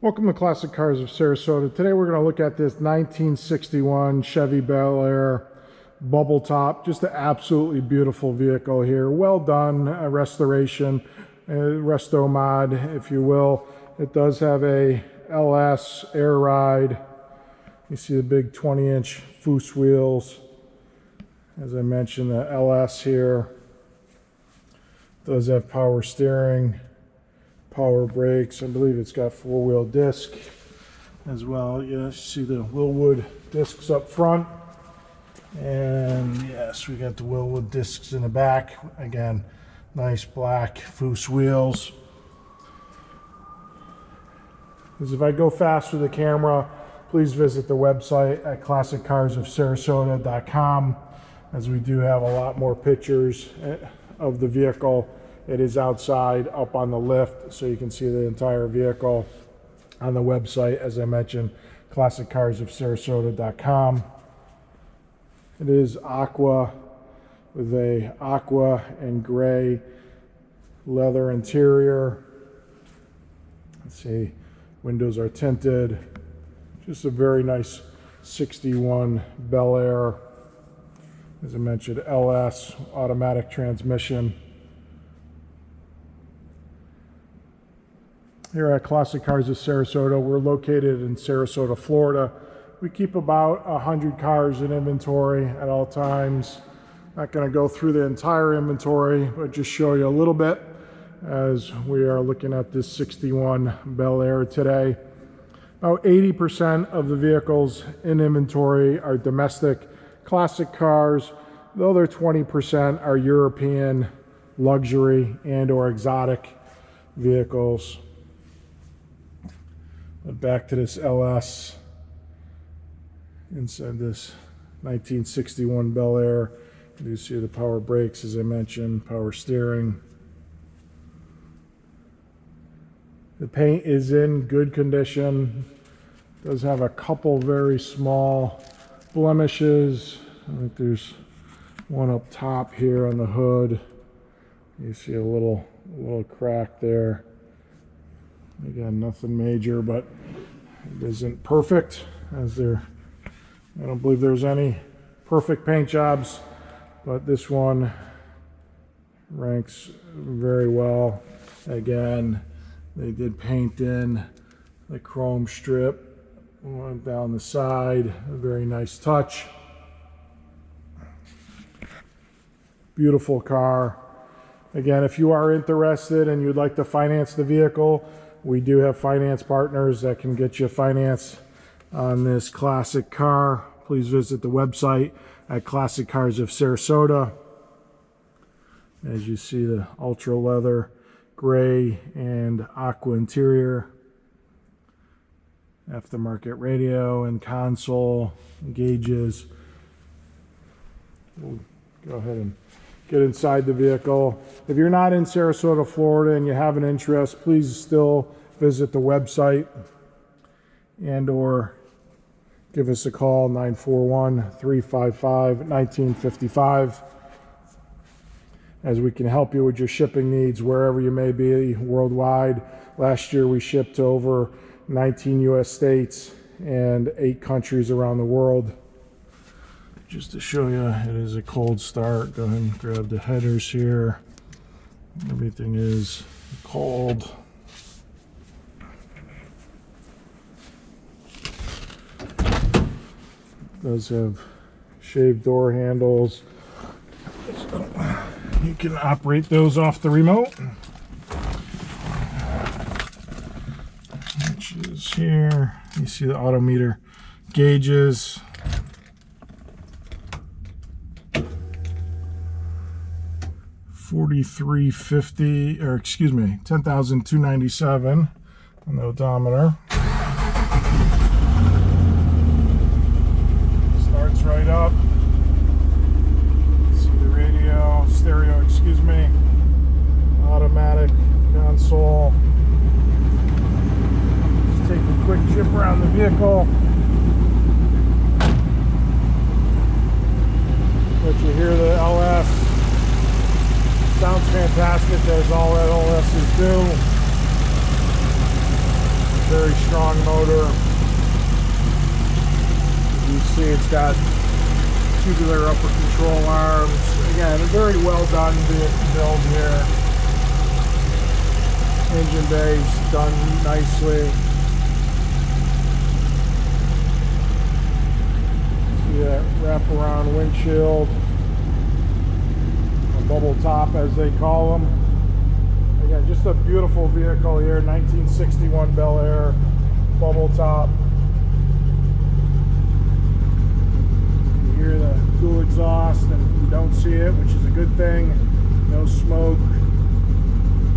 Welcome to Classic Cars of Sarasota. Today we're going to look at this 1961 Chevy Bel Air bubble top. Just an absolutely beautiful vehicle here. Well done, restoration, Restomod, if you will. It does have a LS air ride. You see the big 20-inch Foose wheels. As I mentioned, the LS here. It does have power steering, power brakes. I believe it's got four-wheel disc as well. You see the Wilwood discs up front, and yes, we got the Wilwood discs in the back. Again, nice black Foose wheels. As if I go fast with the camera, please visit the website at classiccarsofsarasota.com, as we do have a lot more pictures of the vehicle. It is outside up on the lift, so you can see the entire vehicle on the website, as I mentioned, classiccarsofsarasota.com. It is aqua with a aqua and gray leather interior. Let's see, windows are tinted. Just a very nice 61 Bel Air. As I mentioned, LS automatic transmission. Here at Classic Cars of Sarasota, we're located in Sarasota, Florida. We keep about 100 cars in inventory at all times. Not going to go through the entire inventory, but just show you a little bit as we are looking at this 61 Bel Air today. About 80% of the vehicles in inventory are domestic classic cars. The other 20% are European luxury and or exotic vehicles. But back to this LS inside this 1961 Bel Air. You do see the power brakes, as I mentioned, power steering. The paint is in good condition. It does have a couple very small blemishes. I think there's one up top here on the hood. You see a little crack there. Again, nothing major, but it isn't perfect, as I don't believe there's any perfect paint jobs, but this one ranks very well. Again, they did paint in the chrome strip down the side. A very nice touch. Beautiful car. Again, if you are interested and you'd like to finance the vehicle, we do have finance partners that can get you finance on this classic car. Please visit the website at Classic Cars of Sarasota. As you see, the ultra leather gray and aqua interior, aftermarket radio and console, gauges. We'll go ahead and get inside the vehicle. If you're not in Sarasota, Florida, and you have an interest, please still visit the website and or give us a call, 941-355-1955, as we can help you with your shipping needs wherever you may be worldwide. Last year we shipped to over 19 US states and 8 countries around the world. Just to show you, it is a cold start. Go ahead and grab the headers here. Everything is cold. It does have shaved door handles. So you can operate those off the remote. Which is here. You see the odometer gauges. 4350, or excuse me, 10,297 on the odometer. Starts right up. See the radio, stereo, excuse me. Automatic console. Just take a quick trip around the vehicle. Let you hear the LS. Sounds fantastic, as all that LSs do. Very strong motor. You see it's got tubular upper control arms. Again, a very well done build here. Engine bay's done nicely. See that wraparound windshield. A bubble top, as they call them. Again, just a beautiful vehicle here. 1961 Bel Air bubble top. You hear the cool exhaust, and you don't see it, which is a good thing. No smoke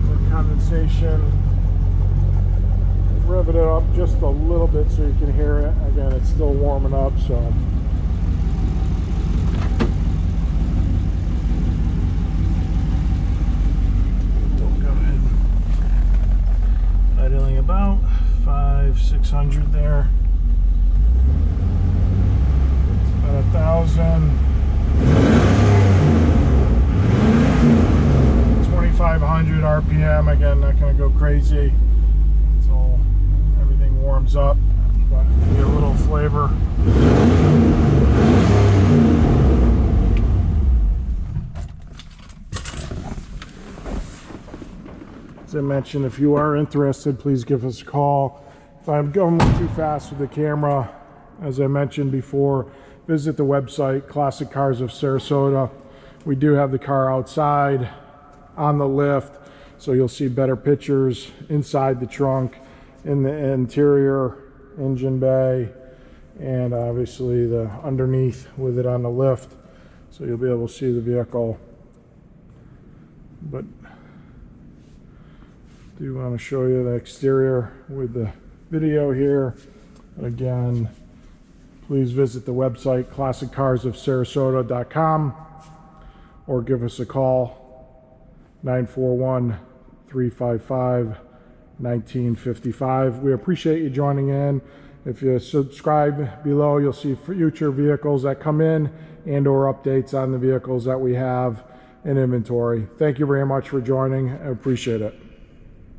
or condensation. Rev it up just a little bit so you can hear it. Again, it's still warming up, so. Go ahead. Idling about 500-600 there. It's about 1,000. 2,500 RPM. Again, not going to go crazy. Until everything warms up, but you get a little flavor. As I mentioned, if you are interested, please give us a call. If I'm going too fast with the camera, as I mentioned before, visit the website, Classic Cars of Sarasota. We do have the car outside on the lift, so you'll see better pictures inside the trunk, in the interior engine bay, and obviously the underneath with it on the lift, so you'll be able to see the vehicle. But I do want to show you the exterior with the video here. Again, please visit the website classiccarsofsarasota.com or give us a call 941-355-1955. We appreciate you joining in. If you subscribe below, you'll see future vehicles that come in and or updates on the vehicles that we have in inventory. Thank you very much for joining. I appreciate it.